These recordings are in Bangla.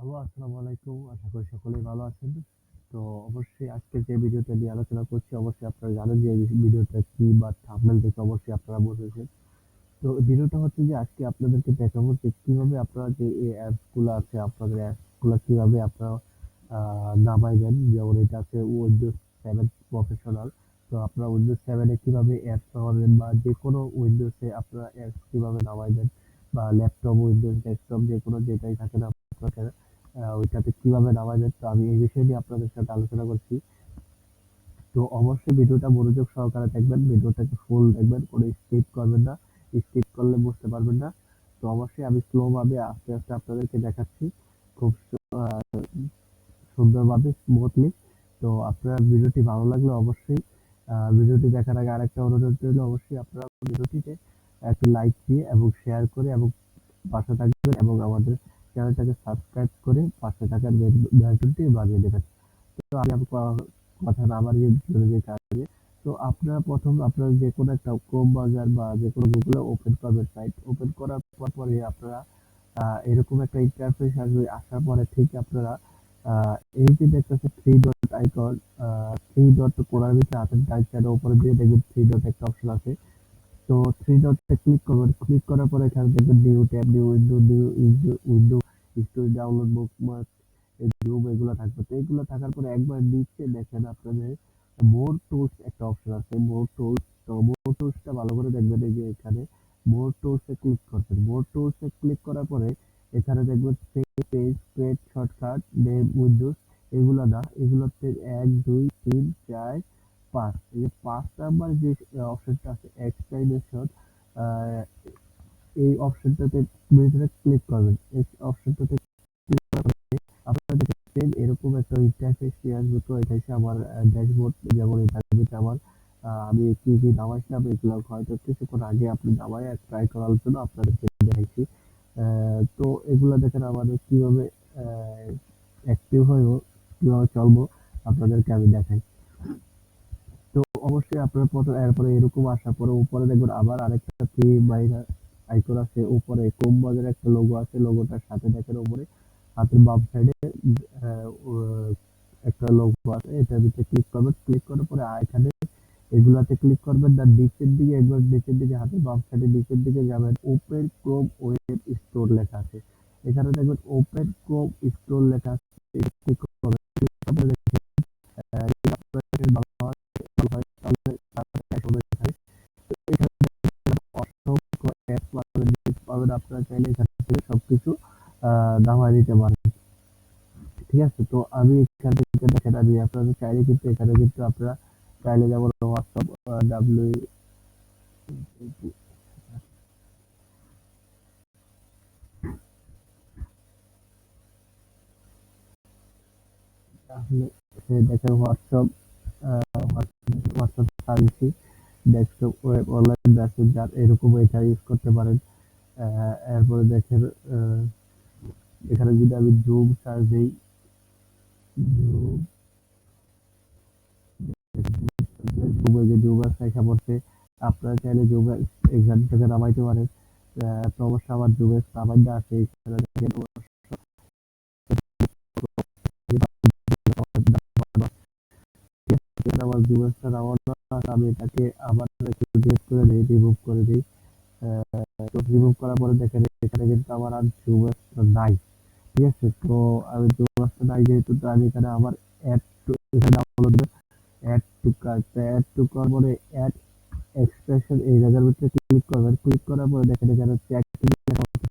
হ্যালো, আসসালামু আলাইকুম। আশা করি সকলেই ভালো আছেন। তো অবশ্যই আজকে যে ভিডিওটা নিয়ে আলোচনা করছি, অবশ্যই আপনারা জানেন যে এই ভিডিওটা কি বা থাম্বনেল দেখে অবশ্যই আপনারা বুঝেছেন। তো ভিডিওটা হচ্ছে যে আজকে আপনাদেরকে দেখাবো যে কিভাবে আপনারা যে এই অ্যাপস গুলো আছে, আপনাদের অ্যাপস গুলো কিভাবে আপনারা নামাইবেন। যেমন এটা আছে উইন্ডোজ 7 প্রফেশনাল। তো আপনারা উইন্ডোজ 7 এ কিভাবে অ্যাপস নামাবেন বা যেকোনো উইন্ডোজে আপনারা অ্যাপস কিভাবে নামাইবেন বা ল্যাপটপ, উইন্ডোজ, ডেস্কটপ যেকোনো যেটাই থাকে না আপনার ওইটাতে কিভাবে নামাবেন। তো আমি এই বিষয় নিয়ে আপনাদের সাথে আলোচনা করছি। তো অবশ্যই ভিডিওটা মনোযোগ সহকারে দেখবেন, ভিডিওটাকে ফুল দেখবেন, কোনো স্কিপ করবেন না। স্কিপ করলে বুঝতে পারবেন না। তো অবশ্যই আমি স্লো ভাবে আস্তে আস্তে আপনাদেরকে দেখাচ্ছি খুব সুন্দরভাবে, স্মুথলি। তো আপনার ভিডিওটি ভালো লাগলে অবশ্যই ভিডিওটি দেখার আগে আরেকটা অনুরোধ রইল, অবশ্যই আপনারা ভিডিওটিতে একটি লাইক দিয়ে এবং শেয়ার করে এবং পাশে থাকবেন এবং আমাদের চ্যানেলটাকে সাবস্ক্রাইব করে পাশে থাকার বেল বাটনটি বাজিয়ে দেবেন। তো আমি কথা না বাড়িয়ে চলে যাই কাজে। তো আপনারা প্রথম আপনারা যে কোনো একটা ক্রোম ব্রাউজার বা যে কোনো গুগলে ওপেন করবেন, সাইট ওপেন করার পরে আপনারা এরকম একটা ইন্টারফেস আসবে। আসার পরে ঠিক আপনারা এই যে দেখতেছেন three dot icon, three dot কোণার ভিতরে হাতের ডান সাইডে উপরে দিয়ে দেখবেন থ্রি ডট একটা অপশন আছে। তো থ্রি ডটে ক্লিক করবেন, ক্লিক করার পরে এখানে দেখবেন new tab, new window, new window, story, download, bookmark, zoom এগুলো থাকবে। তো এগুলো থাকার পরে একবার নিচে দেখেন আপনাদের মোর টুলস একটা অপশন আছে, মোর টুলস। তো মোর টুলসটা ভালো করে দেখবেন, এই যে এখানে মোর টুলসে ক্লিক করবেন। মোর টুলসে ক্লিক করার পরে এখানে দেখবেন save page, create shortcut, name, Windows, এগুলো না, এগুলোতে 1 2 3 4 5, এই যে 5 নাম্বার যে অপশনটা আছে এক্সটেনশন, এই অপশনটাতে ভিতরে ক্লিক করবেন। এই অপশনটাতে ক্লিক করার পরে আপনারা দেখেন এরকম একটা ইন্টারফেস নিয়ে আসবে। তো এটা হচ্ছে আমার ড্যাশবোর্ড। যেমন এটার ভিতরে আমার আমি কি কি নামাইছিলাম এগুলো হয়তো কিছুক্ষণ আগে আপনি নামায় ট্রাই করার জন্য আপনাদেরকে দেখাইছি। তো এগুলা দেখেন আমাদের কিভাবে অ্যাক্টিভ হইব, কিভাবে চলবো আপনাদেরকে আমি দেখাই। তো অবশ্যই আপনার প্রথম এরপরে এরকম আসার পরে উপরে দেখবেন আবার আরেকটা থ্রি মাইনাস আইকন আছে, উপরে কোম বাজার একটা লোগো আছে, লোগোটার সাথে দেখেন উপরে হাতের বাম সাইডে একটা লোগো আছে, এটার ভিতরে ক্লিক করবেন। ক্লিক করার পরে এখানে এগুলাতে ক্লিক করবেন না, নিচের দিকে একবার নিচের দিকে হাতের বাম সাইডে নিচের দিকে যাবেন, ওপেন ক্রোম ওয়েব স্টোর লেখা আছে। এখানে দেখবেন ওপেন ক্রোম স্টোর লেখা আছে, এটা ক্লিক করবেন। ক্লিক করলে দেখেন যদি আপনার ভালো হয় ভালো হয় তাহলে তাড়াতাড়ি আসবে এখানে। তো এখানে অসংখ্য অ্যাপ পাবেন, পাবেন আপনারা চাইলে এখান থেকে সবকিছু নামায় নিতে পারেন। ঠিক আছে? তো আমি এখান থেকে দেখেন আমি আপনাদের চাইলে কিন্তু এখানে কিন্তু আপনারা চাইলে যেমন হোয়াটসঅ্যাপ ডাব্লিউ তাহলে সে দেখেন WhatsApp, WhatsApp servicing, desktop, web, online Messenger এরকম এটা ইউজ করতে পারেন। এরপরে দেখেন এখানে যদি আমি জুম সার্চ দিই, জুম জুমে যে জুম লেখা পড়ছে, আপনারা চাইলে জুম এখান থেকে নামাইতে পারেন। তো অবশ্যই আমার জুম নামাই দেওয়া আছে, এখানে দেখেন আমার জুম নামানো আছে, আমি এটাকে আবার একটু ডিলিট করে দিই, রিমুভ করে দিই। তো রিমুভ করার পরে দেখেন এখানে কিন্তু আমার আর জুম নাই। ঠিক আছে? তো আমি জুম নাই যেহেতু, তো আমি এখানে আমার অ্যাড টু এখানে download add to cart, add to করার পরে অ্যাড এক্সপ্রেশন এই জায়গার ভিতরে ক্লিক করবেন। ক্লিক করার পরে দেখেন এখানে ট্র্যাকিং লেখা হচ্ছে।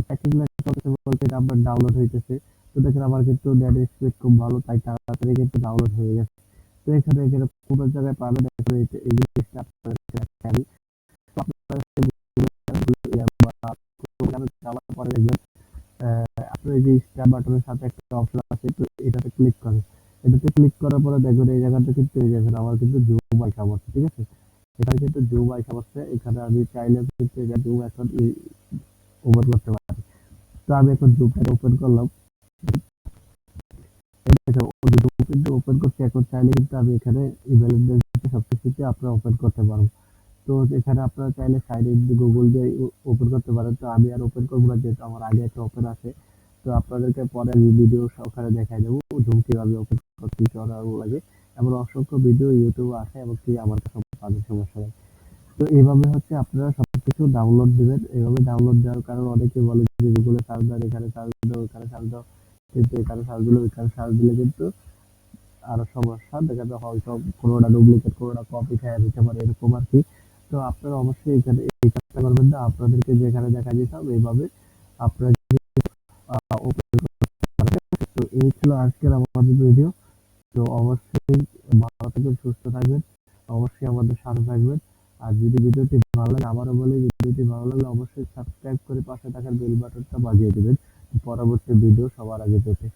ট্র্যাকিং লেখা হচ্ছে বলতে এটা আমার ডাউনলোড হইতেছে। তো দেখেন আমার কিন্তু নেট স্পিড খুব ভালো, তাই তাড়াতাড়ি কিন্তু ডাউনলোড হয়ে গেছে। তো এখানে এখানে কোনো জায়গায় পাবেন এখন এই জিনিসটা আপনাদেরকে দেখাই আমি। তো আপনারা যাওয়ার পরে দেখবেন আপনার এই যে স্টার বাটনের সাথে একটা অপশন আছে, তো এটাতে ক্লিক করেন। এটাতে ক্লিক করার পরে দেখবেন এই জায়গাটা কিন্তু এই জায়গাটা আমার কিন্তু জুম আইসা পড়ছে। ঠিক আছে? এখানে কিন্তু জুম আইসা পড়ছে, এখানে আমি চাইলে কিন্তু এটা জুম এখন ওপেন করতে পারি। তো আমি এখন জুমটা ওপেন করলাম, ওপেন করছি। এখন চাইলে কিন্তু আমি এখানে ইমেল সবকিছুতে আপনারা ওপেন করতে পারবো। তো এখানে আপনারা চাইলে সাইডে গুগল দিয়ে ওপেন করতে পারেন। তো আমি আর ওপেন করবো না, যেহেতু আমার আগে একটা ওপেন আছে। তো আপনাদেরকে পরে ভিডিও সহকারে দেখাই দেবো জুম কিভাবে ওপেন করতে লাগে। এমন অসংখ্য ভিডিও ইউটিউবে আছে এবং কি আমার কাছে পাবেন, সমস্যা নেই। তো এইভাবে হচ্ছে আপনারা সবকিছু ডাউনলোড দিবেন। এইভাবে ডাউনলোড দেওয়ার কারণে অনেকে বলে যে গুগলে সার্চ দাও, এখানে সার্চ দাও, ওখানে সার্চ দাও, কিন্তু এখানে সার্চ দিলে ওইখানে সার্চ দিলে কিন্তু আরো সমস্যা দেখা যায়, হয়তো কোনোটা ডুপ্লিকেট কোনোটা কপি খেয়ে দিতে পারে এরকম আর কি। তো আপনারা অবশ্যই এখানে এই কাজটা করবেন না, আপনাদেরকে যেখানে দেখা দিতাম এইভাবে আপনারা ওপেন করতে পারবেন। তো এই ছিল আজকের আমাদের ভিডিও। তো অবশ্যই ভালো থাকবেন, সুস্থ থাকবেন, অবশ্যই আমাদের সাথে থাকবেন। আর যদি ভিডিওটি ভালো লাগে, আবারও বলি ভিডিওটি ভালো লাগলে অবশ্যই সাবস্ক্রাইব করে পাশে থাকার বেল বাটনটা বাজিয়ে দিবেন পরবর্তী ভিডিও সবার আগে পেতে।